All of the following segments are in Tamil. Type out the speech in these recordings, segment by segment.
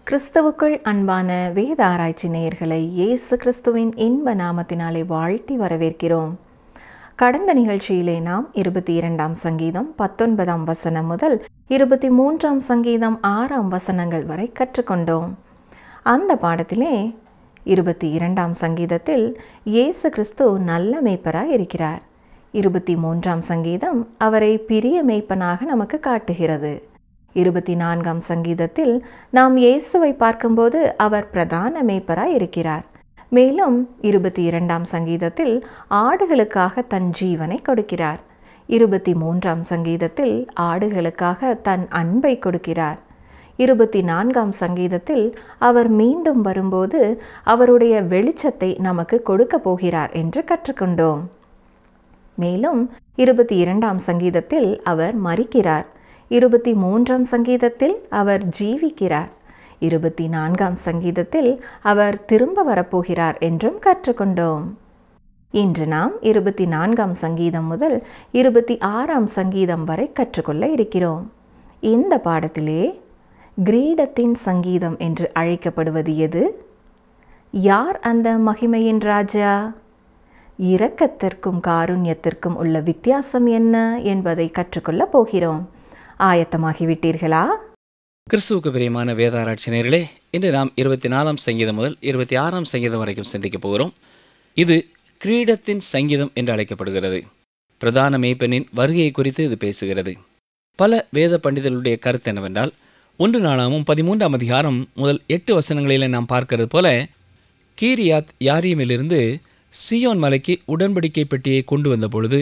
கிறிஸ்துவுக்குள் அன்பான வேத ஆராய்ச்சி நேயர்களை இயேசு கிறிஸ்துவின் இன்ப நாமத்தினாலே வாழ்த்தி வரவேற்கிறோம். கடந்த நிகழ்ச்சியிலே நாம் 22ஆம் சங்கீதம் 19ஆம் வசனம் முதல் 23ஆம் சங்கீதம் 6ஆம் வசனங்கள் வரை கற்றுக்கொண்டோம். அந்த பாடத்திலே 22ஆம் சங்கீதத்தில் இயேசு கிறிஸ்து நல்ல மேய்ப்பராய் இருக்கிறார். 23ஆம் சங்கீதம் அவரை பிரிய மேய்ப்பனாக நமக்கு காட்டுகிறது. 24ஆம் சங்கீதத்தில் நாம் இயேசுவை பார்க்கும்போது அவர் பிரதான மேய்ப்பராய் இருக்கிறார். மேலும் 22ஆம் சங்கீதத்தில் ஆடுகளுக்காக தன் ஜீவனை கொடுக்கிறார். 23ஆம் சங்கீதத்தில் ஆடுகளுக்காக தன் அன்பை கொடுக்கிறார். 24ஆம் சங்கீதத்தில் அவர் மீண்டும் வரும்போது அவருடைய வெளிச்சத்தை நமக்கு கொடுக்க போகிறார் என்று கற்றுக்கொண்டோம். மேலும் 22ஆம் சங்கீதத்தில் அவர் மரிக்கிறார். 23ஆம் சங்கீதத்தில் அவர் ஜீவிக்கிறார். 24ஆம் சங்கீதத்தில் அவர் திரும்ப வரப்போகிறார் என்றும் கற்றுக்கொண்டோம். இன்று நாம் 24ஆம் சங்கீதம் முதல் 26ஆம் சங்கீதம் வரை கற்றுக்கொள்ள இருக்கிறோம். இந்த பாடத்திலே கிரீடத்தின் சங்கீதம் என்று அழைக்கப்படுவது எது? யார் அந்த மகிமையின் ராஜா? இரக்கத்திற்கும் காருண்யத்திற்கும் உள்ள வித்தியாசம் என்ன என்பதை கற்றுக்கொள்ளப் போகிறோம். ஆயத்தமாகிவிட்டீர்களா? கிறிஸ்துவுக்கு பிரியமான வேதாராய்ச்சி நேயர்களே, இன்று நாம் 24ஆம் சங்கீதம் முதல் 26ஆம் சங்கீதம் வரைக்கும் சிந்திக்க போகிறோம். இது கிரீடத்தின் சங்கீதம் என்று அழைக்கப்படுகிறது. பிரதான மேய்ப்பனின் வருகையை குறித்து இது பேசுகிறது. பல வேத பண்டிதர்களுடைய கருத்து என்னவென்றால், 1 நாளாகமும் 13ஆம் அதிகாரம் முதல் 8 வசனங்களில் நாம் பார்க்கிறது போல, கீரியாத் யாரீமிலிருந்து சீயோன் மலைக்கு உடன்படிக்கை பெட்டியை கொண்டு வந்த பொழுது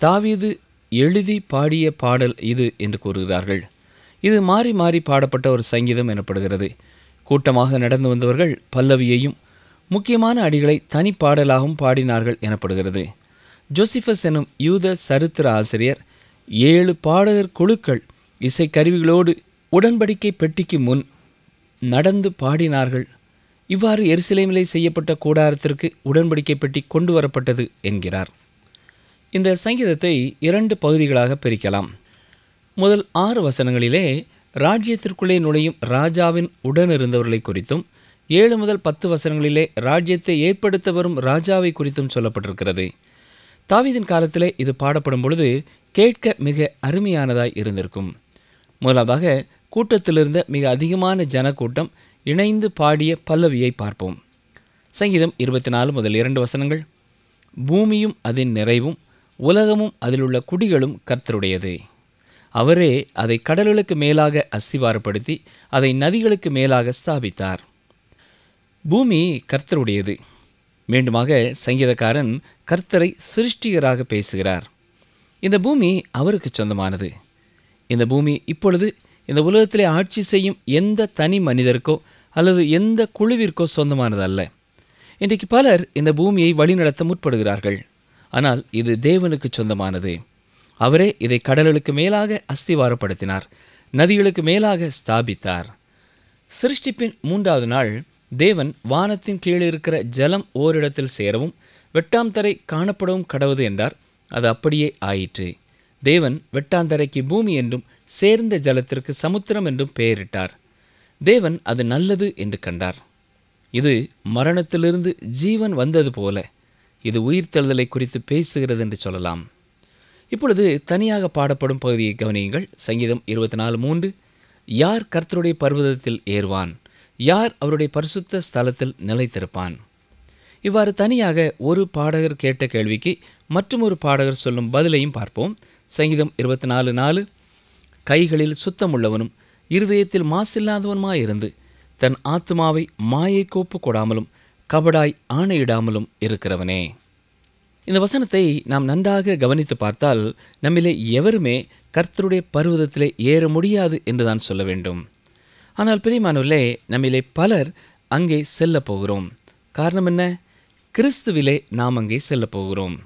தாவீது எழுதி பாடிய பாடல் இது என்று கூறுகிறார்கள். இது மாறி மாறி பாடப்பட்ட ஒரு சங்கீதம் எனப்படுகிறது. கூட்டமாக நடந்து வந்தவர்கள் பல்லவியையும் முக்கியமான அடிகளை தனிப்பாடலாகவும் பாடினார்கள் எனப்படுகிறது. ஜோசிஃபஸ் எனும் யூத சரித்திர ஆசிரியர் 7 பாடகர் குழுக்கள் இசைக்கருவிகளோடு உடன்படிக்கை பெட்டிக்கு முன் நடந்து பாடினார்கள். இவ்வாறு எருசலேமிலே செய்யப்பட்ட கூடாரத்திற்கு உடன்படிக்கை பெட்டி கொண்டு வரப்பட்டது என்கிறார். இந்த சங்கீதத்தை 2 பகுதிகளாக பிரிக்கலாம். முதல் 6 வசனங்களிலே ராஜ்யத்திற்குள்ளே நுழையும் ராஜாவின் உடனிருந்தவர்களை குறித்தும், 7 முதல் 10 வசனங்களிலே ராஜ்யத்தை ஏற்படுத்த வரும் ராஜாவை குறித்தும் சொல்லப்பட்டிருக்கிறது. தாவீதின் காலத்திலே இது பாடப்படும் பொழுது கேட்க மிக அருமையானதாய் இருந்திருக்கும். முதலாவதாக கூட்டத்திலிருந்த மிக அதிகமான ஜனக்கூட்டம் இணைந்து பாடிய பல்லவியை பார்ப்போம். சங்கீதம் 24 முதல் 2 வசனங்கள். பூமியும் அதன் நிறைவும் உலகமும் அதிலுள்ள குடிகளும் கர்த்தருடையது. அவரே அதை கடல்களுக்கு மேலாக அஸ்திவாரப்படுத்தி அதை நதிகளுக்கு மேலாக ஸ்தாபித்தார். பூமி கர்த்தருடையது. மீண்டுமாக சங்கீதக்காரன் கர்த்தரை சிருஷ்டிகராக பேசுகிறார். இந்த பூமி அவருக்கு சொந்தமானது. இந்த பூமி இப்பொழுது இந்த உலகத்திலே ஆட்சி செய்யும் எந்த தனி மனிதருக்கோ அல்லது எந்த குழுவிற்கோ சொந்தமானது அல்ல. இன்றைக்கு பலர் இந்த பூமியை வழிநடத்த முற்படுகிறார்கள். ஆனால் இது தேவனுக்கு சொந்தமானது. அவரே இதை கடல்களுக்கு மேலாக அஸ்திவாரப்படுத்தினார், நதிகளுக்கு மேலாக ஸ்தாபித்தார். சிருஷ்டிப்பின் 3வது நாள் தேவன் வானத்தின் கீழே இருக்கிற ஜலம் ஓரிடத்தில் சேரவும் வெட்டாந்தரை காணப்படவும் கடவுது என்றார். அது அப்படியே ஆயிற்று. தேவன் வெட்டாந்தரைக்கு பூமி என்றும் சேர்ந்த ஜலத்திற்கு சமுத்திரம் என்றும் பெயரிட்டார். தேவன் அது நல்லது என்று கண்டார். இது மரணத்திலிருந்து ஜீவன் வந்தது போல இது உயிர்த்தெழுதலை குறித்து பேசுகிறது என்று சொல்லலாம். இப்பொழுது தனியாக பாடப்படும் பகுதியை கவனியுங்கள். சங்கீதம் 24:3. யார் கர்த்தருடைய பர்வதத்தில் ஏறுவான்? யார் அவருடைய பரிசுத்த ஸ்தலத்தில் நிலைத்திருப்பான்? இவ்வாறு தனியாக ஒரு பாடகர் கேட்ட கேள்விக்கு மற்றொரு பாடகர் சொல்லும் பதிலையும் பார்ப்போம். சங்கீதம் 24:4. கைகளில் சுத்தமுள்ளவனும் இருதயத்தில் மாசில்லாதவனுமாயிருந்து தன் ஆத்துமாவை மாயைக்கு ஒப்பு கொடாமலும் கபடாய் ஆணையிடாமலும் இருக்கிறவனே. இந்த வசனத்தை நாம் நன்றாக கவனித்து பார்த்தால் நம்மிலே எவருமே கர்த்தருடைய பர்வதத்திலே ஏற முடியாது என்றுதான் சொல்ல வேண்டும். ஆனால் பிரியமானவர்களே, நம்மிலே பலர் அங்கே செல்ல போகிறோம். காரணம் என்ன? கிறிஸ்துவிலே நாம் அங்கே செல்ல போகிறோம்.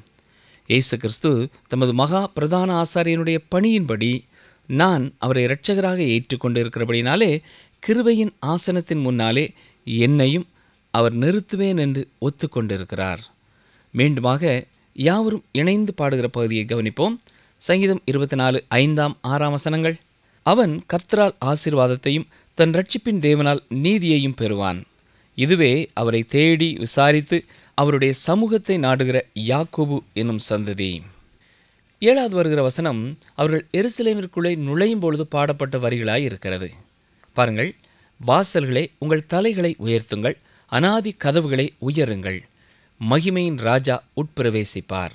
இயேசு கிறிஸ்து தமது மகா பிரதான ஆசாரியனுடைய பணியின்படி நான் அவரை இரட்சகராக ஏற்றுக்கொண்டு இருக்கிறபடினாலே கிருபையின் ஆசனத்தின் முன்னாலே என்னையும் அவர் நிறுத்துவேன் என்று ஒத்துக்கொண்டிருக்கிறார். மீண்டுமாக யாவரும் இணைந்து பாடுகிற பகுதியை கவனிப்போம். சங்கீதம் 24:5-6 வசனங்கள். அவன் கர்த்தரால் ஆசீர்வாதத்தையும் தன் இரட்சிப்பின் தேவனால் நீதியையும் பெறுவான். இதுவே அவரை தேடி விசாரித்து அவருடைய சமூகத்தை நாடுகிற யாக்கோபு என்னும் சந்ததி. 7வது வருகிற வசனம் அவர்கள் எருசலேமிற்குள்ளே நுழையும் பொழுது பாடப்பட்ட வரிகளாய் இருக்கிறது. பாருங்கள், வாசல்களே உங்கள் தலைகளை உயர்த்துங்கள், அநாதி கதவுகளை உயருங்கள், மகிமையின் ராஜா உட்பிரவேசிப்பார்.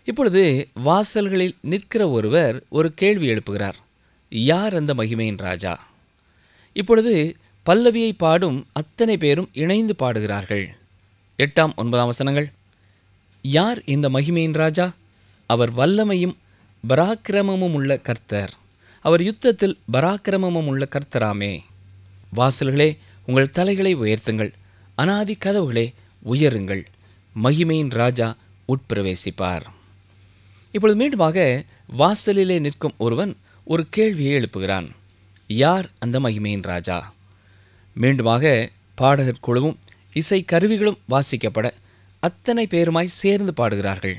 இப்பொழுது வாசல்களில் நிற்கிற ஒருவர் ஒரு கேள்வி எழுப்புகிறார். யார் அந்த மகிமையின் ராஜா? இப்பொழுது பல்லவியை பாடும் அத்தனை பேரும் இணைந்து பாடுகிறார்கள். 8, 9 வசனங்கள். யார் இந்த மகிமையின் ராஜா? அவர் வல்லமையும் பராக்கிரமமும் உள்ள கர்த்தர். அவர் யுத்தத்தில் பராக்கிரமமும் உள்ள கர்த்தராமே. வாசல்களே உங்கள் தலைகளை உயர்த்துங்கள், அநாதி கதவுகளே உயருங்கள், மகிமையின் ராஜா உட்பிரவேசிப்பார். இப்பொழுது மீண்டுமாக வாசலிலே நிற்கும் ஒருவன் ஒரு கேள்வியை எழுப்புகிறான். யார் அந்த மகிமையின் ராஜா? மீண்டுமாக பாடகர் குழுவும் இசை கருவிகளும் வாசிக்கப்பட அத்தனை பேருமாய் சேர்ந்து பாடுகிறார்கள்.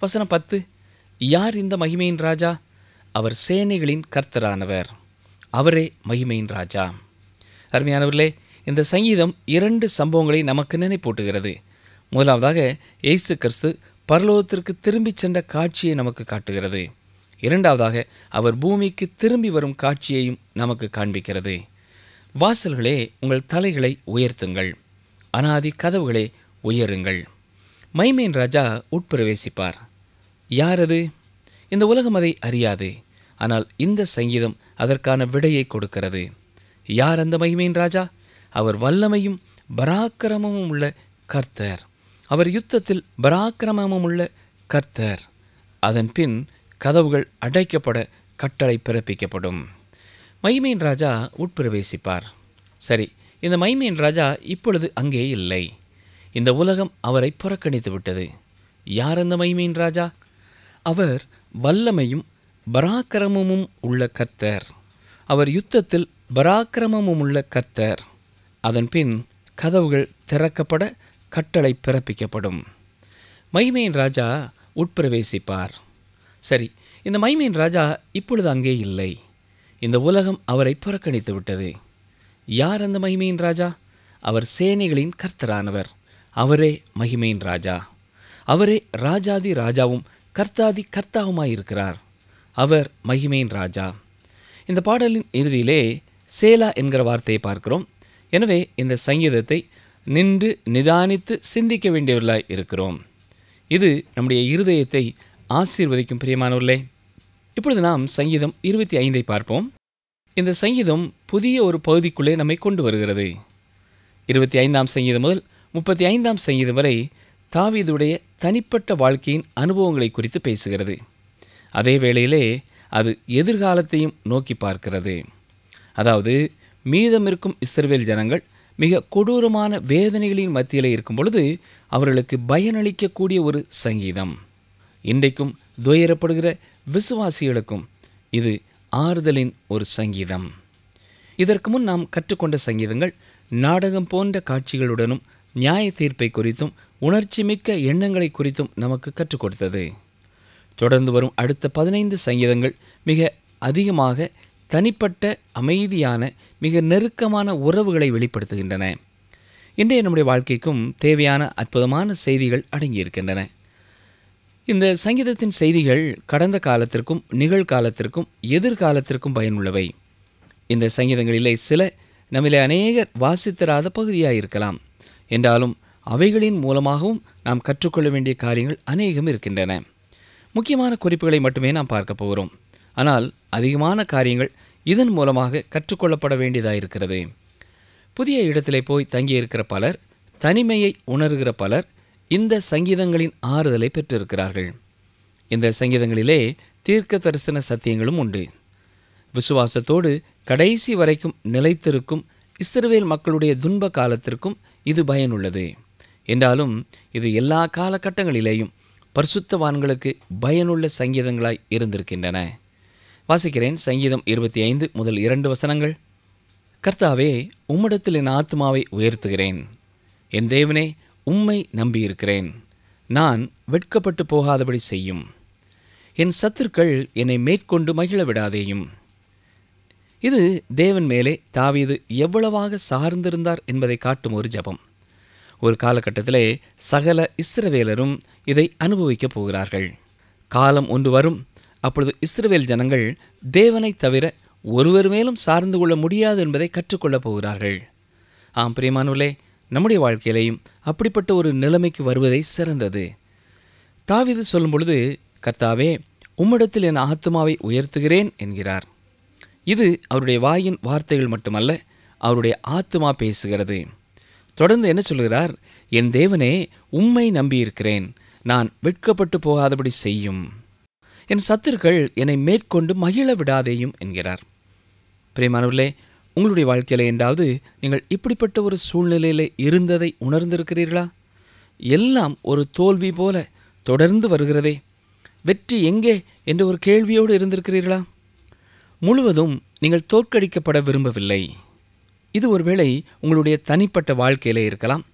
வசனம் 10. யார் இந்த மகிமையின் ராஜா? அவர் சேனைகளின் கர்த்தரானவர், அவரே மகிமையின் ராஜா. அருமையானவர்களே, இந்த சங்கீதம் 2 சம்பவங்களை நமக்கு நினைப்பூட்டுகிறது. முதலாவதாக இயேசு கிறிஸ்து பரலோகத்திற்கு திரும்பிச் சென்ற காட்சியை நமக்கு காட்டுகிறது. இரண்டாவதாக அவர் பூமிக்கு திரும்பி வரும் காட்சியையும் நமக்கு காண்பிக்கிறது. வாசல்களே உங்கள் தலைகளை உயர்த்துங்கள், அநாதி கதவுகளே உயருங்கள், மகிமையின் ராஜா உட்பிரவேசிப்பார். யார் அது? இந்த உலகம் அதை அறியாது. ஆனால் இந்த சங்கீதம் அதற்கான விடையை கொடுக்கிறது. யார் அந்த மகிமையின் ராஜா? அவர் வல்லமையும் பராக்கிரமமும் உள்ள கர்த்தர். அவர் யுத்தத்தில் பராக்கிரமமும் உள்ள கர்த்தர். அதன் பின் கதவுகள் அடைக்கப்பட கட்டளை பிறப்பிக்கப்படும். மகிமையின் ராஜா உட்பிரவேசிப்பார். சரி, இந்த மகிமையின் ராஜா இப்பொழுது அங்கே இல்லை. இந்த உலகம் அவரை புறக்கணித்து விட்டது. யார் அந்த மகிமையின் ராஜா? அவர் வல்லமையும் பராக்கிரமமும் உள்ள கர்த்தர். அவர் யுத்தத்தில் பராக்கிரமமும் உள்ள கர்த்தர். அதன் பின் கதவுகள் திறக்கப்பட கட்டளை பிறப்பிக்கப்படும். மகிமையின் ராஜா உட்பிரவேசிப்பார். சரி, இந்த மகிமையின் ராஜா இப்பொழுது அங்கே இல்லை. இந்த உலகம் அவரை புறக்கணித்து விட்டது. யார் அந்த மகிமையின் ராஜா? அவர் சேனைகளின் கர்த்தரானவர், அவரே மகிமையின் ராஜா. அவரே ராஜாதி ராஜாவும் கர்த்தாதி கர்த்தாவுமாயிருக்கிறார். அவர் மகிமையின் ராஜா. இந்த பாடலின் இறுதியிலே சேலா என்கிற வார்த்தையை பார்க்கிறோம். எனவே இந்த சங்கீதத்தை நின்று நிதானித்து சிந்திக்க வேண்டியவர்களாய் இருக்கிறோம். இது நம்முடைய இருதயத்தை ஆசீர்வதிக்கும். பிரியமானவர்களே, இப்பொழுது நாம் சங்கீதம் 25 பார்ப்போம். இந்த சங்கீதம் புதிய ஒரு பகுதிக்குள்ளே நம்மை கொண்டு வருகிறது. 25ஆம் சங்கீதம் முதல் 35ஆம் சங்கீதம் வரை தாவீதுடைய தனிப்பட்ட வாழ்க்கையின் அனுபவங்களை குறித்து பேசுகிறது. அதே வேளையிலே அது எதிர்காலத்தையும் நோக்கி பார்க்கிறது. அதாவது, மீதம் இருக்கும் இஸ்ரவேல் ஜனங்கள் மிக கொடூரமான வேதனைகளின் மத்தியில் இருக்கும் பொழுது அவர்களுக்கு பயனளிக்கக்கூடிய ஒரு சங்கீதம். இன்றைக்கும் துயரப்படுகிற விசுவாசிகளுக்கும் இது ஆறுதலின் ஒரு சங்கீதம். இதற்கு முன் நாம் கற்றுக்கொண்ட சங்கீதங்கள் நாடகம் போன்ற காட்சிகளுடனும் நியாய தீர்ப்பை குறித்தும் உணர்ச்சி மிக்க எண்ணங்களை குறித்தும் நமக்கு கற்றுக் கொடுத்தது. தொடர்ந்து வரும் அடுத்த 15 சங்கீதங்கள் மிக அதிகமாக தனிப்பட்ட அமைதியான மிக நெருக்கமான உறவுகளை வெளிப்படுத்துகின்றன. இன்றைய நம்முடைய வாழ்க்கைக்கும் தேவையான அற்புதமான செய்திகள் அடங்கியிருக்கின்றன. இந்த சங்கீதத்தின் செய்திகள் கடந்த காலத்திற்கும் நிகழ்காலத்திற்கும் எதிர்காலத்திற்கும் பயனுள்ளவை. இந்த சங்கீதங்களிலே சில நம்மிலே அநேகர் வாசித்திராத பகுதியாக இருக்கலாம். என்றாலும் அவைகளின் மூலமாகவும் நாம் கற்றுக்கொள்ள வேண்டிய காரியங்கள் அநேகம் இருக்கின்றன. முக்கியமான குறிப்புகளை மட்டுமே நாம் பார்க்க போகிறோம். ஆனால் அதிகமான காரியங்கள் இதன் மூலமாக கற்றுக்கொள்ளப்பட வேண்டியதாயிருக்கிறது. புதிய இடத்திலே போய் தங்கியிருக்கிற பலர், தனிமையை உணர்கிற பலர் இந்த சங்கீதங்களின் ஆறுதலை பெற்றிருக்கிறார்கள். இந்த சங்கீதங்களிலே தீர்க்க தரிசன சத்தியங்களும் உண்டு. விசுவாசத்தோடு கடைசி வரைக்கும் நிலைத்திருக்கும் இஸ்ரவேல் மக்களுடைய துன்ப காலத்திற்கும் இது பயனுள்ளது. என்றாலும் இது எல்லா காலகட்டங்களிலேயும் பரிசுத்தவான்களுக்கு பயனுள்ள சங்கீதங்களாய் இருந்திருக்கின்றன. வாசிக்கிறேன். சங்கீதம் 25 முதல் 2 வசனங்கள். கர்த்தாவே, உம்மிடத்தில் என் ஆத்துமாவை உயர்த்துகிறேன். என் தேவனே, உம்மை நம்பியிருக்கிறேன். நான் வெட்கப்பட்டு போகாதபடி செய்யும். என் சத்துருக்கள் என்னை மேற்கொண்டு மகிழ விடாதேயும். இது தேவன் மேலே தாவீது எவ்வளவாக சார்ந்திருந்தார் என்பதை காட்டும் ஒரு ஜெபம். ஒரு காலகட்டத்திலே சகல இஸ்ரவேலரும் இதை அனுபவிக்கப் போகிறார்கள். காலம் ஒன்று வரும், அப்பொழுது இஸ்ரவேல் ஜனங்கள் தேவனை தவிர ஒருவர் மேலும் சார்ந்து கொள்ள முடியாது என்பதை கற்றுக்கொள்ளப் போகிறார்கள். ஆம் பிரியமானவர்களே, நம்முடைய வாழ்க்கையிலேயும் அப்படிப்பட்ட ஒரு நிலைமைக்கு வருவதை சிறந்தது. தாவீது சொல்லும் பொழுது, கர்த்தாவே, உம்மிடத்தில் என் ஆத்துமாவை உயர்த்துகிறேன் என்கிறார். இது அவருடைய வாயின் வார்த்தைகள் மட்டுமல்ல, அவருடைய ஆத்துமா பேசுகிறது. தொடர்ந்து என்ன சொல்கிறார்? என் தேவனே, உம்மை நம்பியிருக்கிறேன், நான் வெட்கப்பட்டு போகாதபடி செய்யும். என் சத்துருக்கள் என்னை மேற்கொண்டு மகிழ விடாதேயும் என்கிறார். பிரியமானவர்களே, உங்களுடைய வாழ்க்கையில் என்றாவது நீங்கள் இப்படிப்பட்ட ஒரு சூழ்நிலையில் இருந்ததை உணர்ந்திருக்கிறீர்களா? எல்லாம் ஒரு தோல்வி போல தொடர்ந்து வருகிறதே, வெற்றி எங்கே என்ற ஒரு கேள்வியோடு இருந்திருக்கிறீர்களா? முழுவதும் நீங்கள் தோற்கடிக்கப்பட விரும்பவில்லை. இது ஒருவேளை உங்களுடைய தனிப்பட்ட வாழ்க்கையிலே இருக்கலாம்,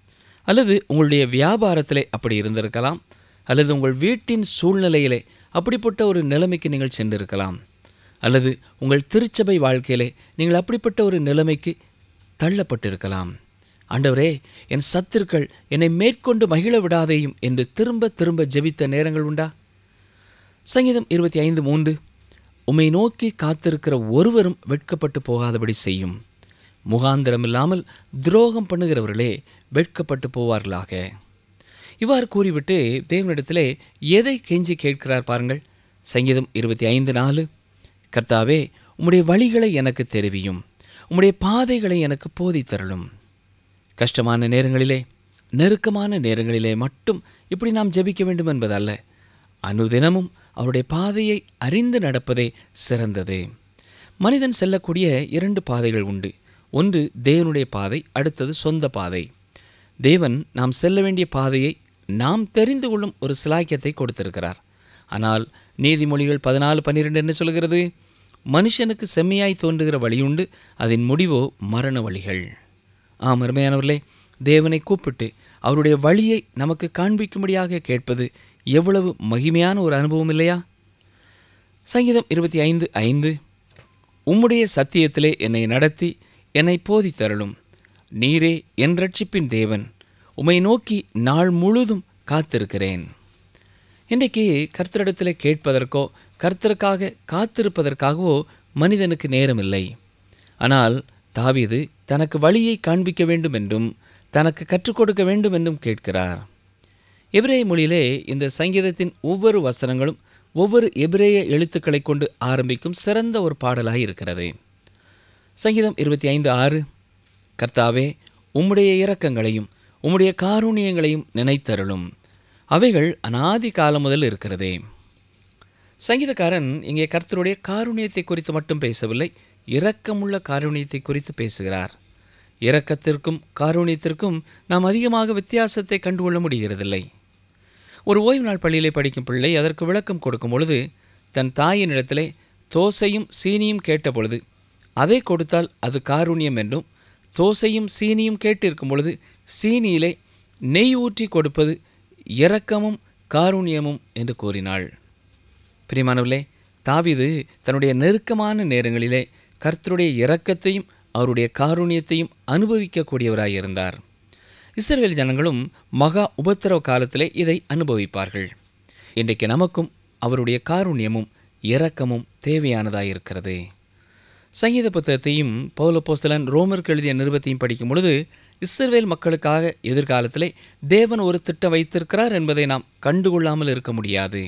அல்லது உங்களுடைய வியாபாரத்திலே அப்படி இருந்திருக்கலாம், அல்லது உங்கள் வீட்டின் சூழ்நிலையிலே அப்படிப்பட்ட ஒரு நிலைமைக்கு நீங்கள் சென்றிருக்கலாம், அல்லது உங்கள் திருச்சபை வாழ்க்கையிலே நீங்கள் அப்படிப்பட்ட ஒரு நிலைமைக்கு தள்ளப்பட்டிருக்கலாம். ஆண்டவரே, என் சத்துருக்கள் என்னை மேற்கொண்டு மகிழ விடாதேயும் என்று திரும்ப திரும்ப ஜெபித்த நேரங்கள் உண்டா? சங்கீதம் 25:3, உம்மை நோக்கி காத்திருக்கிற ஒருவரும் வெட்கப்பட்டு போகாதபடி செய்யும். முகாந்திரமில்லாமல் துரோகம் பண்ணுகிறவர்களே வெட்கப்பட்டு போவார்களாக. இவ்வாறு கூறிவிட்டு தேவனிடத்திலே எதை கெஞ்சி கேட்கிறார் பாருங்கள். சங்கீதம் 25:4, கர்த்தாவே, உம்முடைய வழிகளை எனக்கு தெரிவியும், உம்முடைய பாதைகளை எனக்கு போதித்தருளும். கஷ்டமான நேரங்களிலே, நெருக்கமான நேரங்களிலே மட்டும் இப்படி நாம் ஜெபிக்க வேண்டும் என்பதல்ல. அனுதினமும் அவருடைய பாதையை அறிந்து நடப்பதே சிறந்தது. மனிதன் செல்லக்கூடிய 2 பாதைகள் உண்டு. ஒன்று தேவனுடைய பாதை, அடுத்தது சொந்த பாதை. தேவன் நாம் செல்ல வேண்டிய பாதையை நாம் தெரிந்து கொள்ளும் ஒரு சிலாக்கியத்தை கொடுத்திருக்கிறார். ஆனால் நீதிமொழிகள் 14:12 என்ன சொல்கிறது? மனுஷனுக்கு செம்மையாய் தோன்றுகிற வழியுண்டு, அதன் முடிவோ மரண வழிகள். ஆம் அருமையானவர்களே, தேவனை கூப்பிட்டு அவருடைய வழியை நமக்கு காண்பிக்கும்படியாக கேட்பது எவ்வளவு மகிமையான ஒரு அனுபவம் இல்லையா? சங்கீதம் 25:5, உம்முடைய சத்தியத்திலே என்னை நடத்தி என்னை போதித்தருளும். நீரே என் இரட்சிப்பின் தேவன், உம்மை நோக்கி நாள் முழுதும் காத்திருக்கிறேன். இன்றைக்கு கர்த்தரிடத்தில் கேட்பதற்கோ கர்த்தருக்காக காத்திருப்பதற்காகவோ மனிதனுக்கு நேரமில்லை. ஆனால் தாவீது தனக்கு வழியை காண்பிக்க வேண்டும் என்றும் தனக்கு கற்றுக் கொடுக்க வேண்டும் என்றும் கேட்கிறார். எபிரேய மொழியிலே இந்த சங்கீதத்தின் ஒவ்வொரு வசனங்களும் ஒவ்வொரு எபிரேய எழுத்துக்களை கொண்டு ஆரம்பிக்கும் சிறந்த ஒரு பாடலாக இருக்கிறது. சங்கீதம் 25:6, கர்த்தாவே, உம்முடைய இரக்கங்களையும் உம்முடைய காருண்யங்களையும் நினைத்தருளும், அவைகள் அநாதி காலம் முதல் இருக்கிறதே. சங்கீதக்காரன் இங்கே கர்த்தருடைய காருண்யத்தை குறித்து மட்டும் பேசவில்லை, இரக்கமுள்ள காருண்யத்தை குறித்து பேசுகிறார். இரக்கத்திற்கும் காருண்யத்திற்கும் நாம் அதிகமாக வித்தியாசத்தை கண்டுகொள்ள முடிகிறதில்லை. ஒரு ஓய்வு நாள் பள்ளியிலே படிக்கும் பிள்ளை அதற்கு விளக்கம் கொடுக்கும் பொழுது, தன் தாயினிடத்திலே தோசையும் சீனியும் கேட்ட பொழுது அதை கொடுத்தால் அது காருண்யம் என்றும், தோசையும் சீனியும் கேட்டிருக்கும் பொழுது சீனியிலே நெய் ஊற்றி கொடுப்பது இரக்கமும் காருண்யமும் என்று கூறினாள். பிரியமானவர்களே, தாவீது தன்னுடைய நெருக்கமான நேரங்களிலே கர்த்தருடைய இரக்கத்தையும் அவருடைய காருண்யத்தையும் அனுபவிக்கக்கூடியவராயிருந்தார். இஸ்ரவேல் ஜனங்களும் மகா உபத்திரவ காலத்திலே இதை அனுபவிப்பார்கள். இன்றைக்கு நமக்கும் அவருடைய காருண்யமும் இரக்கமும் தேவையானதாயிருக்கிறது. சங்கீத புத்தகத்தையும் பவுல் அப்போஸ்தலன் ரோமருக்கு எழுதிய நிருபத்தையும் படிக்கும் பொழுது, இஸ்ரவேல் மக்களுக்காக எதிர்காலத்திலே தேவன் ஒரு திட்டம் வைத்திருக்கிறார் என்பதை நாம் கண்டுகொள்ளாமல் இருக்க முடியாது.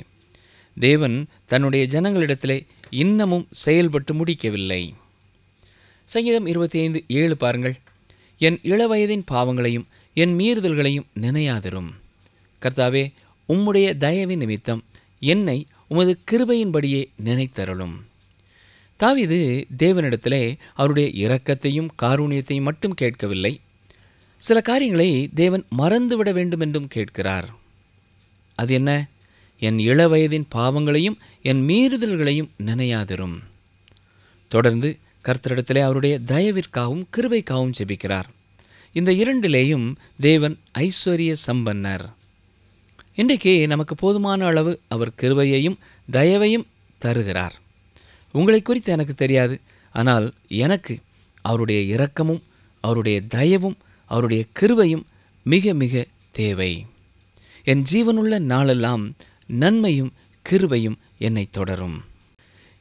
தேவன் தன்னுடைய ஜனங்களிடத்திலே இன்னமும் செயல்பட்டு முடிக்கவில்லை. சங்கீதம் 25:7 பாருங்கள். என் இளவயதின் பாவங்களையும் என் மீறுதல்களையும் நினையாதிரும். கர்த்தாவே, உம்முடைய தயவின் நிமித்தம் என்னை உமது கிருபையின்படியே நினைத்தருளும். தாவீது தேவனிடத்திலே அவருடைய இரக்கத்தையும் காருண்யத்தையும் மட்டும் கேட்கவில்லை, சில காரியங்களை தேவன் மறந்துவிட வேண்டும் என்றும் கேட்கிறார். அது என்ன? என் இளவயதின் பாவங்களையும் என் மீறுதல்களையும் நினையாதிரும். தொடர்ந்து கர்த்தரிடத்திலே அவருடைய தயவிற்காகவும் கிருபைக்காகவும் ஜெபிக்கிறார். இந்த இரண்டிலேயும் தேவன் ஐஸ்வர்ய சம்பன்னர். இன்றைக்கு நமக்கு போதுமான அளவு அவர் கிருபையையும் தயவையும் தருகிறார். உங்களை குறித்து எனக்கு தெரியாது, ஆனால் எனக்கு அவருடைய இரக்கமும் அவருடைய தயவும் அவருடைய கிருபையும் மிக மிக தேவை. என் ஜீவனுள்ள நாளெல்லாம் நன்மையும் கிருபையும் என்னை தொடரும்.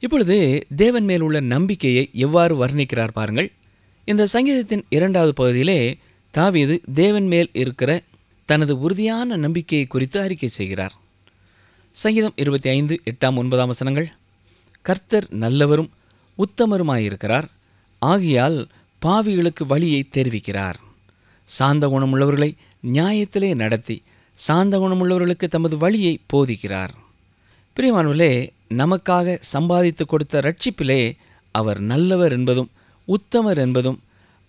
இப்பொழுது தேவன் மேல் உள்ள நம்பிக்கையை எவ்வாறு வர்ணிக்கிறார் பாருங்கள். இந்த சங்கீதத்தின் 2வது பகுதியிலே தாவீது தேவன் மேல் இருக்கிற தனது உறுதியான நம்பிக்கையை குறித்து அறிக்கை செய்கிறார். சங்கீதம் 25, 8, 9 வசனங்கள். கர்த்தர் நல்லவரும் உத்தமருமாயிருக்கிறார், ஆகையால் பாவிகளுக்கு வழியை தெரிவிக்கிறார். சாந்த குணமுள்ளவர்களை நியாயத்திலே நடத்தி சாந்த குணமுள்ளவர்களுக்கு தமது வழியை போதிக்கிறார். பிரியமானவர்களே, நமக்காக சம்பாதித்து கொடுத்த ரட்சிப்பிலே அவர் நல்லவர் என்பதும் உத்தமர் என்பதும்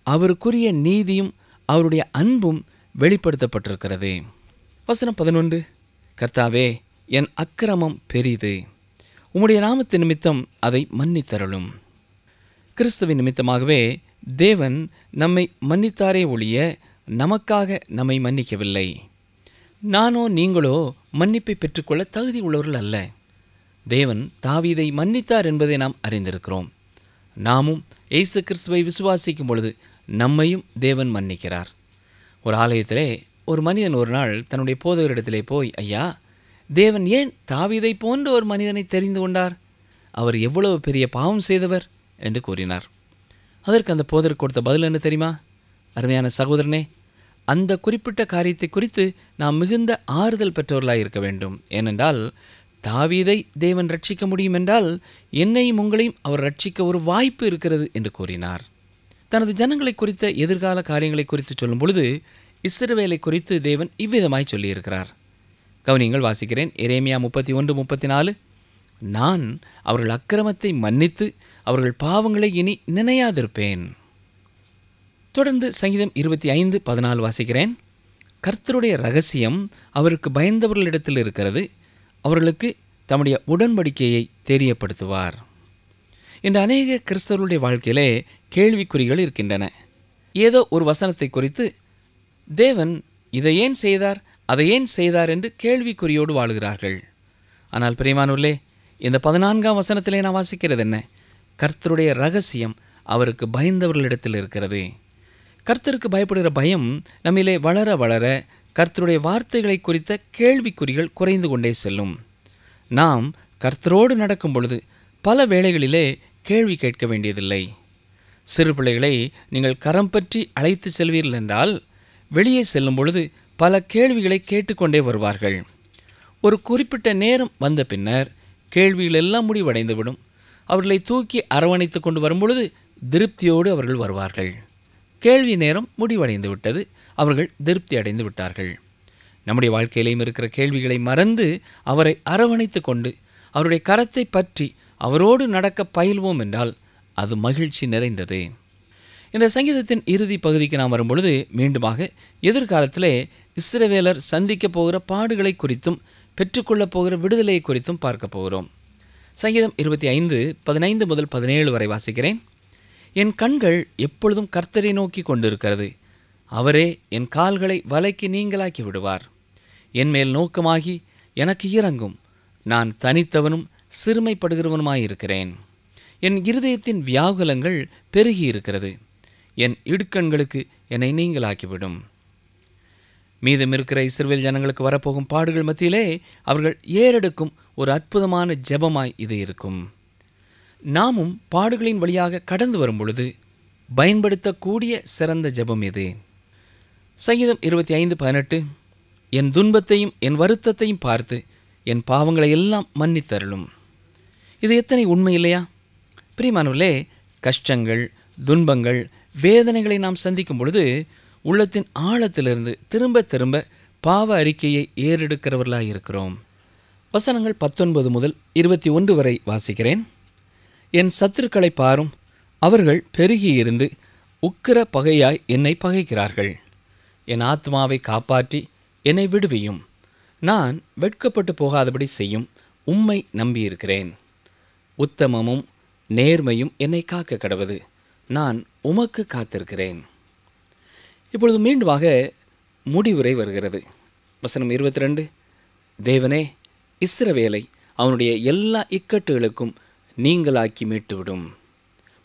அவருக்குரிய நீதியும் அவருடைய அன்பும் வெளிப்படுத்தப்பட்டிருக்கிறது. வசனம் 11. கர்த்தாவே, என் அக்கிரமம் பெரிது, உம்முடைய நாமத்தின் நிமித்தம் அதை மன்னித்தருளும். கிறிஸ்துவின் நிமித்தமாகவே தேவன் நம்மை மன்னித்தாரே ஒழிய நமக்காக நம்மை மன்னிக்கவில்லை. நானோ நீங்களோ மன்னிப்பை பெற்றுக்கொள்ள தகுதி உள்ளவர்கள் அல்ல. தேவன் தாவீதை மன்னித்தார் என்பதை நாம் அறிந்திருக்கிறோம். நாமும் இயேசு கிறிஸ்துவை விசுவாசிக்கும் பொழுது நம்மையும் தேவன் மன்னிக்கிறார். ஒரு ஆலயத்திலே ஒரு மனிதன் ஒரு நாள் தன்னுடைய போதகரிடத்திலே போய், ஐயா, தேவன் ஏன் தாவீதை போன்ற ஒரு மனிதனை தெரிந்து கொண்டார்? அவர் எவ்வளவு பெரிய பாவம் செய்தவர் என்று கூறினார். அதற்கு அந்த போதகர் கொடுத்த பதில் என்ன தெரியுமா? அருமையான சகோதரனே, அந்த குறிப்பிட்ட காரியத்தை குறித்து நாம் மிகுந்த ஆறுதல் பெற்றவர்களாக இருக்க வேண்டும். ஏனென்றால் தாவீதை தேவன் ரட்சிக்க முடியும் என்றால் என்னையும் உங்களையும் அவர் ரட்சிக்க ஒரு வாய்ப்பு இருக்கிறது என்று கூறினார். தனது ஜனங்களை குறித்த எதிர்கால காரியங்களை குறித்து சொல்லும் பொழுது இஸ்ரவேலை குறித்து தேவன் இவ்விதமாய் சொல்லியிருக்கிறார். கவனியங்கள், வாசிக்கிறேன். எரேமியா 31:34. நான் அவர்கள் அக்கிரமத்தை மன்னித்து அவர்கள் பாவங்களை இனி நினையாதிருப்பேன். தொடர்ந்து சங்கீதம் 25:14 வாசிக்கிறேன். கர்த்தருடைய ரகசியம் அவருக்கு பயந்தவர்களிடத்தில் இருக்கிறது, அவர்களுக்கு தம்முடைய உடன்படிக்கையை தெரியப்படுத்துவார். இன்று அநேக கிறிஸ்தவர்களுடைய வாழ்க்கையிலே கேள்விக்குறிகள் இருக்கின்றன. ஏதோ ஒரு வசனத்தை குறித்து தேவன் இதை ஏன் செய்தார், அதை ஏன் செய்தார் என்று கேள்விக்குறியோடு வாழுகிறார்கள். ஆனால் பிரியமானவர்களே, இந்த 14ஆம் வசனத்திலே நான் வாசிக்கிறது என்ன? கர்த்தருடைய ரகசியம் அவருக்கு பயந்தவர்களிடத்தில் இருக்கிறது. கர்த்தருக்கு பயப்படுகிற பயம் நம்மிலே வளர வளர கர்த்தருடைய வார்த்தைகளை குறித்த கேள்விக்குறிகள் குறைந்து கொண்டே செல்லும். நாம் கர்த்தரோடு நடக்கும் பொழுது பல வேளைகளிலே கேள்வி கேட்க வேண்டியதில்லை. சிறு பிள்ளைகளை நீங்கள் கரம் பற்றி அழைத்து செல்வீர்கள் என்றால் வெளியே செல்லும் பொழுது பல கேள்விகளை கேட்டுக்கொண்டே வருவார்கள். ஒரு குறிப்பிட்ட நேரம் வந்த பின்னர் கேள்விகள் எல்லாம் முடிவடைந்துவிடும். அவர்களை தூக்கி அரவணைத்து கொண்டு வரும்பொழுது திருப்தியோடு அவர்கள் வருவார்கள். கேள்வி நேரம் முடிவடைந்து விட்டது, அவர்கள் திருப்தி அடைந்து விட்டார்கள். நம்முடைய வாழ்க்கையிலையும் இருக்கிற கேள்விகளை மறந்து அவரை அரவணைத்து கொண்டு அவருடைய கரத்தை பற்றி அவரோடு நடக்க பயில்வோம் என்றால் அது மகிழ்ச்சி நிறைந்தது. இந்த சங்கீதத்தின் இறுதி பகுதிக்கு நாம் வரும்பொழுது மீண்டுமாக எதிர்காலத்திலே இஸ்ரவேலர் சந்திக்கப் போகிற பாடுகளை குறித்தும் பெற்றுக்கொள்ளப் போகிற விடுதலையை குறித்தும் பார்க்க போகிறோம். சங்கீதம் 25:15 முதல் 17 வரை வாசிக்கிறேன். என் கண்கள் எப்பொழுதும் கர்த்தரை நோக்கி கொண்டிருக்கிறது, அவரே என் கால்களை வலைக்கு நீங்களாக்கி விடுவார். என் மேல் நோக்கமாகி எனக்கு இறங்கும். நான் தனித்தவனும் சிறுமைப்படுகிறவனுமாயிருக்கிறேன். என் இருதயத்தின் வியாகுலங்கள் பெருகி இருக்கிறது. என் இடுக்கண்களுக்கு என்னை நீங்களாக்கிவிடும். மீதம் இருக்கிற இஸ்ரவேல் ஜனங்களுக்கு வரப்போகும் பாடுகள் மத்தியிலே அவர்கள் ஏறெடுக்கும் ஒரு அற்புதமான ஜெபமாய் இது இருக்கும். நாமும் பாடுகளின் வழியாக கடந்து வரும் பொழுது பயன்படுத்தக்கூடிய சிறந்த ஜெபம் இது. சங்கீதம் 25:18. என் துன்பத்தையும் என் வருத்தத்தையும் பார்த்து என் பாவங்களை எல்லாம் மன்னித்தருளும். இது எத்தனை உண்மை இல்லையா? பிரியமானவர்களே, கஷ்டங்கள், துன்பங்கள், வேதனைகளை நாம் சந்திக்கும் பொழுது உள்ளத்தின் ஆழத்திலிருந்து திரும்ப திரும்ப பாவ அறிக்கையை ஏறெடுக்கிறவர்களாக இருக்கிறோம். வசனங்கள் 19 முதல் 21 வரை வாசிக்கிறேன். என் சத்துருக்களை பாரும், அவர்கள் பெருகியிருந்து உக்கிர பகையாய் என்னை பகைக்கிறார்கள். என் ஆத்மாவை காப்பாற்றி என்னை விடுவியும். நான் வெட்கப்பட்டு போகாதபடி செய்யும் உம்மை நம்பியிருக்கிறேன். உத்தமமும் நேர்மையும் என்னை காக்க கடவது. நான் உமக்கு காத்திருக்கிறேன். இப்பொழுது மீண்டுமாக முடிவுரை வருகிறது. வசனம் 22. தேவனே, இஸ்ரவேலை அவனுடைய எல்லா இக்கட்டுகளுக்கும் நீங்களாக்கி மீட்டுவிடும்.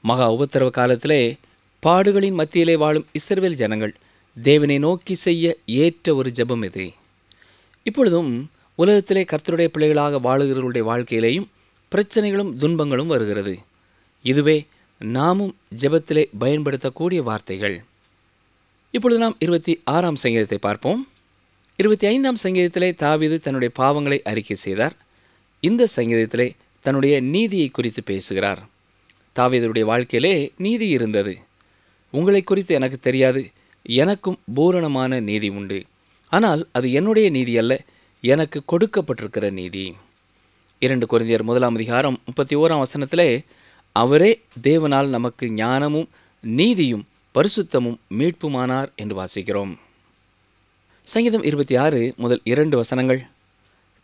மகா உபத்திரவ காலத்திலே பாடுகளின் மத்தியிலே வாழும் இஸ்ரவேல் ஜனங்கள் தேவனை நோக்கி செய்ய ஏற்ற ஒரு ஜெபம் இது. இப்பொழுதும் உலகத்திலே கர்த்தருடைய பிள்ளைகளாக வாழுகிறவர்களுடைய வாழ்க்கையிலேயும் பிரச்சனைகளும் துன்பங்களும் வருகிறது. இதுவே நாமும் ஜெபத்திலே பயன்படுத்தக்கூடிய வார்த்தைகள். இப்பொழுது நாம் 26ஆம் சங்கீதத்தை பார்ப்போம். 25ஆம் சங்கீதத்திலே தாவீது தன்னுடைய பாவங்களை அறிக்கை செய்தார். இந்த சங்கீதத்திலே தன்னுடைய நீதியை குறித்து பேசுகிறார். தாவீதுடைய வாழ்க்கையிலே நீதி இருந்தது. உங்களை குறித்து எனக்கு தெரியாது, எனக்கும் பூரணமான நீதி உண்டு. ஆனால் அது என்னுடைய நீதி அல்ல, எனக்கு கொடுக்கப்பட்டிருக்கிற நீதி. 2 கொரிந்தியர் 1ஆம் அதிகாரம் 31ஆம் வசனத்திலே அவரே தேவனால் நமக்கு ஞானமும் நீதியும் பரிசுத்தமும் மீட்புமானார் என்று வாசிக்கிறோம். சங்கீதம் 26 முதல் 2 வசனங்கள்.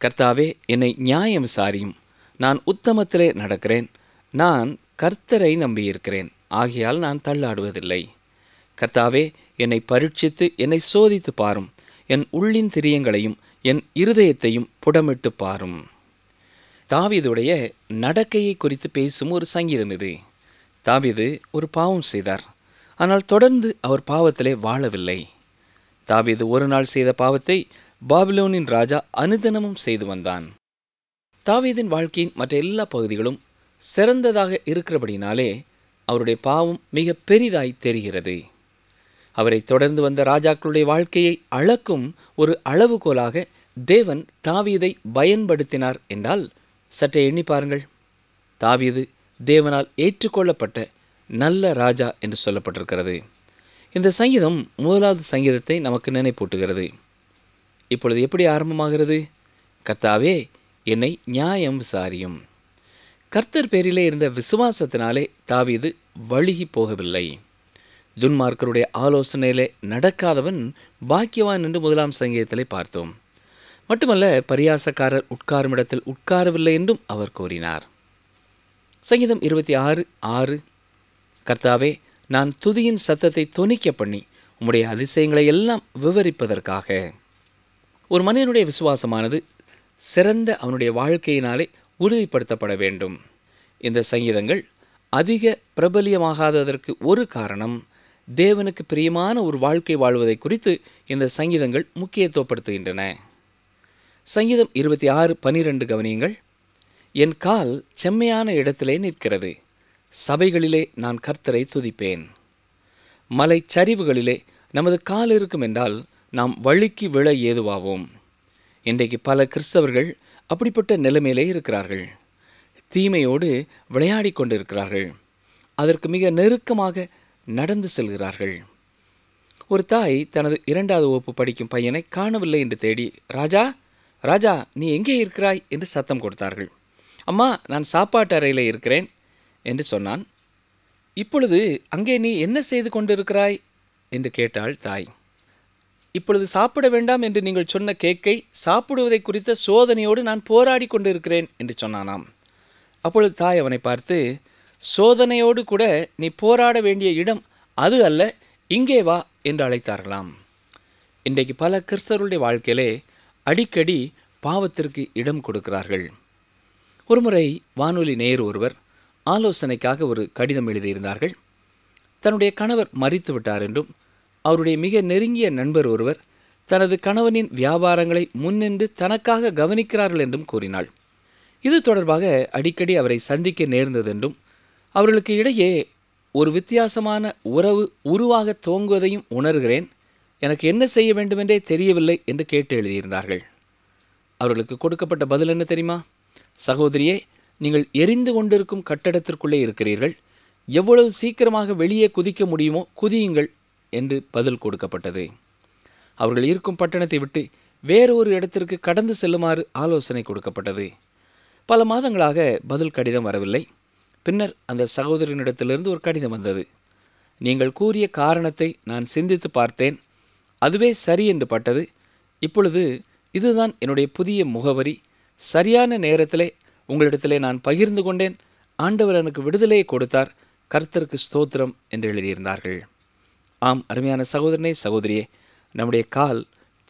கர்த்தாவே, என்னை நியாயம் விசாரியும், நான் உத்தமத்திலே நடக்கிறேன். நான் கர்த்தரை நம்பியிருக்கிறேன், ஆகையால் நான் தள்ளாடுவதில்லை. கர்த்தாவே, என்னை பரீட்சித்து என்னை சோதித்து பாரும், என் உள்ளின் திரியங்களையும் என் இருதயத்தையும் புடமிட்டு பாரும். தாவீதுடைய நடக்கையை குறித்து பேசும் ஒரு சங்கீதம் இது. தாவீது ஒரு பாவம் செய்தார், ஆனால் தொடர்ந்து அவர் பாவத்திலே வாழவில்லை. தாவீது ஒரு நாள் செய்த பாவத்தை பாபிலோனின் ராஜா அனுதினமும் செய்து வந்தான். தாவீதின் வாழ்க்கையின் மற்ற எல்லா பகுதிகளும் சிறந்ததாக இருக்கிறபடினாலே அவருடைய பாவம் மிக பெரிதாய் தெரிகிறது. அவரை தொடர்ந்து வந்த ராஜாக்களுடைய வாழ்க்கையை அளக்கும் ஒரு அளவுகோலாக தேவன் தாவீதை பயன்படுத்தினார் என்றால் சற்றே எண்ணி பாருங்கள். தாவீது தேவனால் ஏற்றுக்கொள்ளப்பட்ட நல்ல ராஜா என்று சொல்லப்பட்டிருக்கிறது. இந்த சங்கீதம் 1வது சங்கீதத்தை நமக்கு நினைப்பூட்டுகிறது. இப்பொழுது எப்படி ஆரம்பமாகிறது? கர்த்தாவே, என்னை நியாயம் விசாரியும். கர்த்தர் பேரிலே இருந்த விசுவாசத்தினாலே தாவீது வழுகி போகவில்லை. துன்மார்க்கருடைய ஆலோசனையிலே நடக்காதவன் பாக்கியவான் என்று 1ஆம் சங்கீதத்திலே பார்த்தோம். மட்டுமல்ல, பரியாசக்காரர் உட்காரும் இடத்தில் உட்காரவில்லை என்றும் அவர் கூறினார். சங்கீதம் 26:6 கர்த்தாவே, நான் துதியின் சத்தத்தை தொனிக்க பண்ணி உம்முடைய அதிசயங்களை எல்லாம் விவரிப்பதற்காக. ஒரு மனிதனுடைய விசுவாசமானது சிறந்த அவனுடைய வாழ்க்கையினாலே உறுதிப்படுத்தப்பட வேண்டும். இந்த சங்கீதங்கள் அதிக பிரபலியமாகாததற்கு ஒரு காரணம், தேவனுக்கு பிரியமான ஒரு வாழ்க்கை வாழ்வதை குறித்து இந்த சங்கீதங்கள் முக்கியத்துவப்படுத்துகின்றன. சங்கீதம் 26:12 கவனியுங்கள். என் கால் செம்மையான இடத்திலே நிற்கிறது, சபைகளிலே நான் கர்த்தரை துதிப்பேன். மலை சரிவுகளிலே நமது கால் இருக்கும் என்றால் நாம் வழுக்கி விழ ஏதுவாவோம். இன்றைக்கு பல கிறிஸ்தவர்கள் அப்படிப்பட்ட நிலைமையிலே இருக்கிறார்கள். தீமையோடு விளையாடி கொண்டிருக்கிறார்கள். அதற்கு மிக நெருக்கமாக நடந்து செல்கிறார்கள். ஒரு தாய் தனது 2வது வகுப்பு படிக்கும் பையனை காணவில்லை என்று தேடி, ராஜா ராஜா, நீ எங்கே இருக்கிறாய் என்று சத்தம் கொடுத்தார்கள். அம்மா, நான் சாப்பாட்டு அறையில் இருக்கிறேன் என்று சொன்னான். இப்பொழுது அங்கே நீ என்ன செய்து கொண்டிருக்கிறாய் என்று கேட்டாள் தாய். இப்பொழுது சாப்பிட வேண்டாம் என்று நீங்கள் சொன்ன கேக்கை சாப்பிடுவதை குறித்த சோதனையோடு நான் போராடி கொண்டிருக்கிறேன் என்று சொன்னானாம். அப்பொழுது தாய் அவனை பார்த்து, சோதனையோடு கூட நீ போராட வேண்டிய இடம் அது அல்ல, இங்கே வா என்று அழைத்தார்களாம். இன்றைக்கு பல கிறிஸ்தவருடைய வாழ்க்கையிலே அடிக்கடி பாவத்திற்கு இடம் கொடுக்கிறார்கள். ஒருமுறை வானொலி நேயர் ஒருவர் ஆலோசனைக்காக ஒரு கடிதம் எழுதியிருந்தார்கள். தன்னுடைய கணவர் மரித்து விட்டார் என்றும் அவருடைய மிக நெருங்கிய நண்பர் ஒருவர் தனது கணவனின் வியாபாரங்களை முன்னின்று தனக்காக கவனிக்கிறார்கள் என்றும் கூறினாள். இது தொடர்பாக அடிக்கடி அவரை சந்திக்க நேர்ந்ததென்றும் அவர்களுக்கு இடையே ஒரு வித்தியாசமான உறவு உருவாக துவங்குவதையும் உணர்கிறேன், எனக்கு என்ன செய்ய வேண்டுமென்றே தெரியவில்லை என்று கேட்டு எழுதியிருந்தார்கள். அவர்களுக்கு கொடுக்கப்பட்ட பதில் என்ன தெரியுமா? சகோதரியே, நீங்கள் எரிந்து கொண்டிருக்கும் கட்டடத்திற்குள்ளே இருக்கிறீர்கள், எவ்வளவு சீக்கிரமாக வெளியே குதிக்க முடியுமோ குதியுங்கள் என்று பதில் கொடுக்கப்பட்டது. அவர்கள் இருக்கும் பட்டணத்தை விட்டு வேறொரு இடத்திற்கு கடந்து செல்லுமாறு ஆலோசனை கொடுக்கப்பட்டது. பல மாதங்களாக பதில் கடிதம் வரவில்லை. பின்னர் அந்த சகோதரனிடத்திலிருந்து ஒரு கடிதம் வந்தது. நீங்கள் கூறிய காரணத்தை நான் சிந்தித்து பார்த்தேன், அதுவே சரி என்று பட்டது. இப்பொழுது இதுதான் என்னுடைய புதிய முகவரி. சரியான நேரத்திலே உங்களிடத்திலே நான் பகிர்ந்து கொண்டேன். ஆண்டவர் எனக்கு விடுதலையை கொடுத்தார், கர்த்தருக்கு ஸ்தோத்திரம் என்று எழுதியிருந்தார்கள். ஆம், அருமையான சகோதரனே, சகோதரியே, நம்முடைய கால்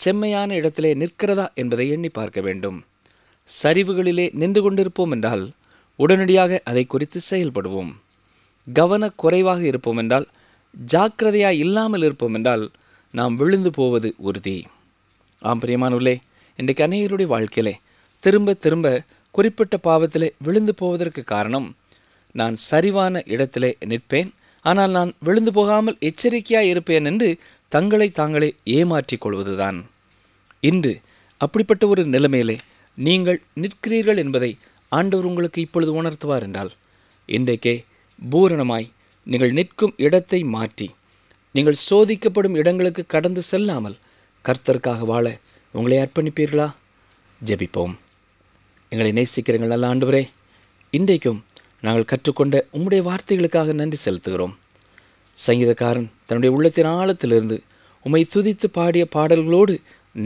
செம்மையான இடத்திலே நிற்கிறதா என்பதை எண்ணி பார்க்க வேண்டும். சரிவுகளிலே நின்று கொண்டிருப்போம் என்றால் உடனடியாக அதை குறித்து செயல்படுவோம். கவனக்குறைவாக இருப்போம் என்றால், ஜாக்கிரதையாக இல்லாமல் இருப்போம் என்றால் நாம் விழுந்து போவது உறுதி. ஆம் பிரியமானவர்களே, இன்றைக்கு அநேகருடைய வாழ்க்கையிலே திரும்ப திரும்ப குறிப்பிட்ட பாவத்திலே விழுந்து போவதற்கு காரணம், நான் சரிவான இடத்திலே நிற்பேன், ஆனால் நான் விழுந்து போகாமல் எச்சரிக்கையாக இருப்பேன் என்று தங்களை தாங்களே ஏமாற்றிக் கொள்வதுதான். இன்று அப்படிப்பட்ட ஒரு நிலைமையிலே நீங்கள் நிற்கிறீர்கள் என்பதை ஆண்டவர் உங்களுக்கு இப்பொழுது உணர்த்துவார் என்றால், இன்றைக்கே பூரணமாய் நீங்கள் நிற்கும் இடத்தை மாற்றி நீங்கள் சோதிக்கப்படும் இடங்களுக்கு கடந்து செல்லாமல் கர்த்தருக்காக வாழ உங்களை அர்ப்பணிப்பீர்களா? ஜெபிப்போம். எங்களை நேசிக்கிறீர்கள் நல்ல ஆண்டவரே, இன்றைக்கும் நாங்கள் கற்றுக்கொண்ட உம்முடைய வார்த்தைகளுக்காக நன்றி செலுத்துகிறோம். சங்கீதக்காரன் தன்னுடைய உள்ளத்தின் ஆழத்திலிருந்து உம்மை துதித்து பாடிய பாடல்களோடு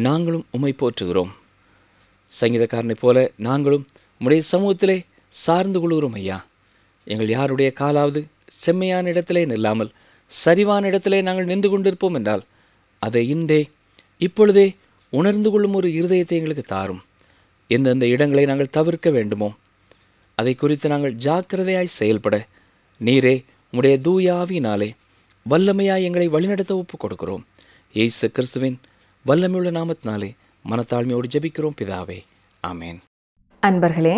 நாங்களும் உம்மை போற்றுகிறோம். சங்கீதக்காரனைப் போல நாங்களும் உம்முடைய சமூகத்திலே சார்ந்து கொள்கிறோம் ஐயா. எங்கள் யாருடைய காலாவது செம்மையான இடத்திலே நில்லாமல் சரிவான இடத்திலே நாங்கள் நின்று கொண்டிருப்போம் என்றால் அதை இப்பொழுதே உணர்ந்து கொள்ளும் ஒரு இருதயத்தை எங்களுக்கு தாரும். எந்தெந்த இடங்களை நாங்கள் தவிர்க்க வேண்டுமோ அதை குறித்து நாங்கள் ஜாக்கிரதையாய் செயல்பட நீரே உம்முடைய தூயாவினாலே வல்லமையாய் எங்களை வழிநடத்த ஒப்புக் கொடுக்கிறோம். இயேசு கிறிஸ்துவின் வல்லமையுள்ள நாமத்தினாலே மனத்தாழ்மையோடு ஜெபிக்கிறோம் பிதாவே, ஆமேன். அன்பர்களே,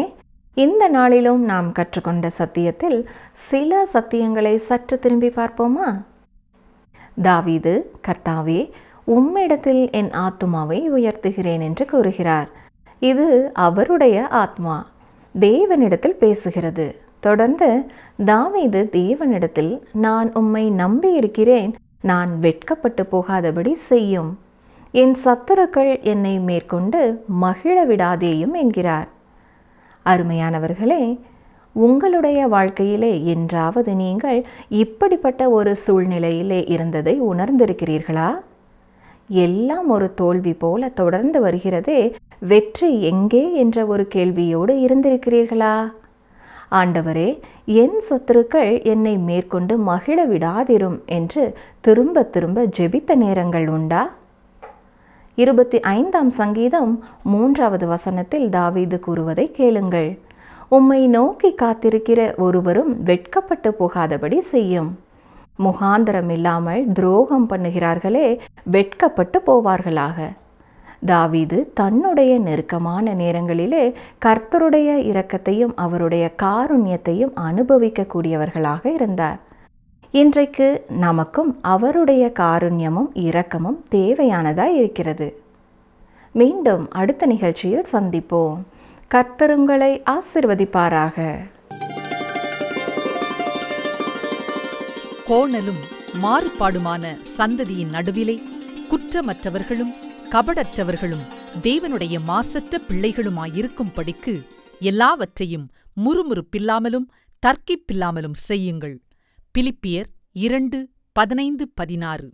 இந்த நாளிலும் நாம் கற்றுக்கொண்ட சத்தியத்தில் சில சத்தியங்களை சற்று திரும்பி பார்ப்போமா? தாவீது, கர்த்தாவே, உம்மிடத்தில் என் ஆத்துமாவை உயர்த்துகிறேன் என்று கூறுகிறார். இது அவருடைய ஆத்மா தேவனிடத்தில் பேசுகிறது. தொடர்ந்து தாவீது தேவனிடத்தில், நான் உம்மை நம்பி இருக்கிறேன், நான் வெட்கப்பட்டு போகாதபடி செய்யும், என் சத்துருக்கள் என்னை மேற்கொண்டு மகிழ விடாதேயும் என்கிறார். அருமையானவர்களே, உங்களுடைய வாழ்க்கையிலே என்றாவது நீங்கள் இப்படிப்பட்ட ஒரு சூழ்நிலையிலே இருந்ததை உணர்ந்திருக்கிறீர்களா? எல்லாம் ஒரு தோல்வி போல தொடர்ந்து வருகிறதே, வெற்றி எங்கே என்ற ஒரு கேள்வியோடு இருந்திருக்கிறீர்களா? ஆண்டவரே, என் சத்துருக்கள் என்னை மேற்கொண்டு மகிழ விடாதிரும் என்று திரும்ப திரும்ப ஜெபித்த நேரங்கள் உண்டா? 25ஆம் சங்கீதம் 3வது வசனத்தில் தாவீது கூறுவதை கேளுங்கள். உம்மை நோக்கி காத்திருக்கிற ஒருவரும் வெட்கப்பட்டு போகாதபடி செய்யும். முகாந்தரம் இல்லாமல் துரோகம் பண்ணுகிறார்களே, வெட்கப்பட்டு போவார்களாக. தாவீது தன்னுடைய நெருக்கமான நேரங்களிலே கர்த்தருடைய இரக்கத்தையும் அவருடைய காருண்யத்தையும் அனுபவிக்கக்கூடியவர்களாக இருந்தார். இன்றைக்கு நமக்கும் அவருடைய காருண்யமும் இரக்கமும் தேவையானதாய் இருக்கிறது. மீண்டும் அடுத்த நிகழ்ச்சியில் சந்திப்போம். கர்த்தர் உங்களை ஆசீர்வதிப்பாராக. கோணலும் மாறுபாடுமான சந்ததியின் நடுவிலே குற்றமற்றவர்களும் கபடற்றவர்களும் தேவனுடைய மாசற்ற பிள்ளைகளுமாயிருக்கும்படிக்கு எல்லாவற்றையும் முறுமுறுப்பில்லாமலும் தர்க்கிப்பில்லாமலும் செய்யுங்கள். பிலிப்பியர் 2:15-16.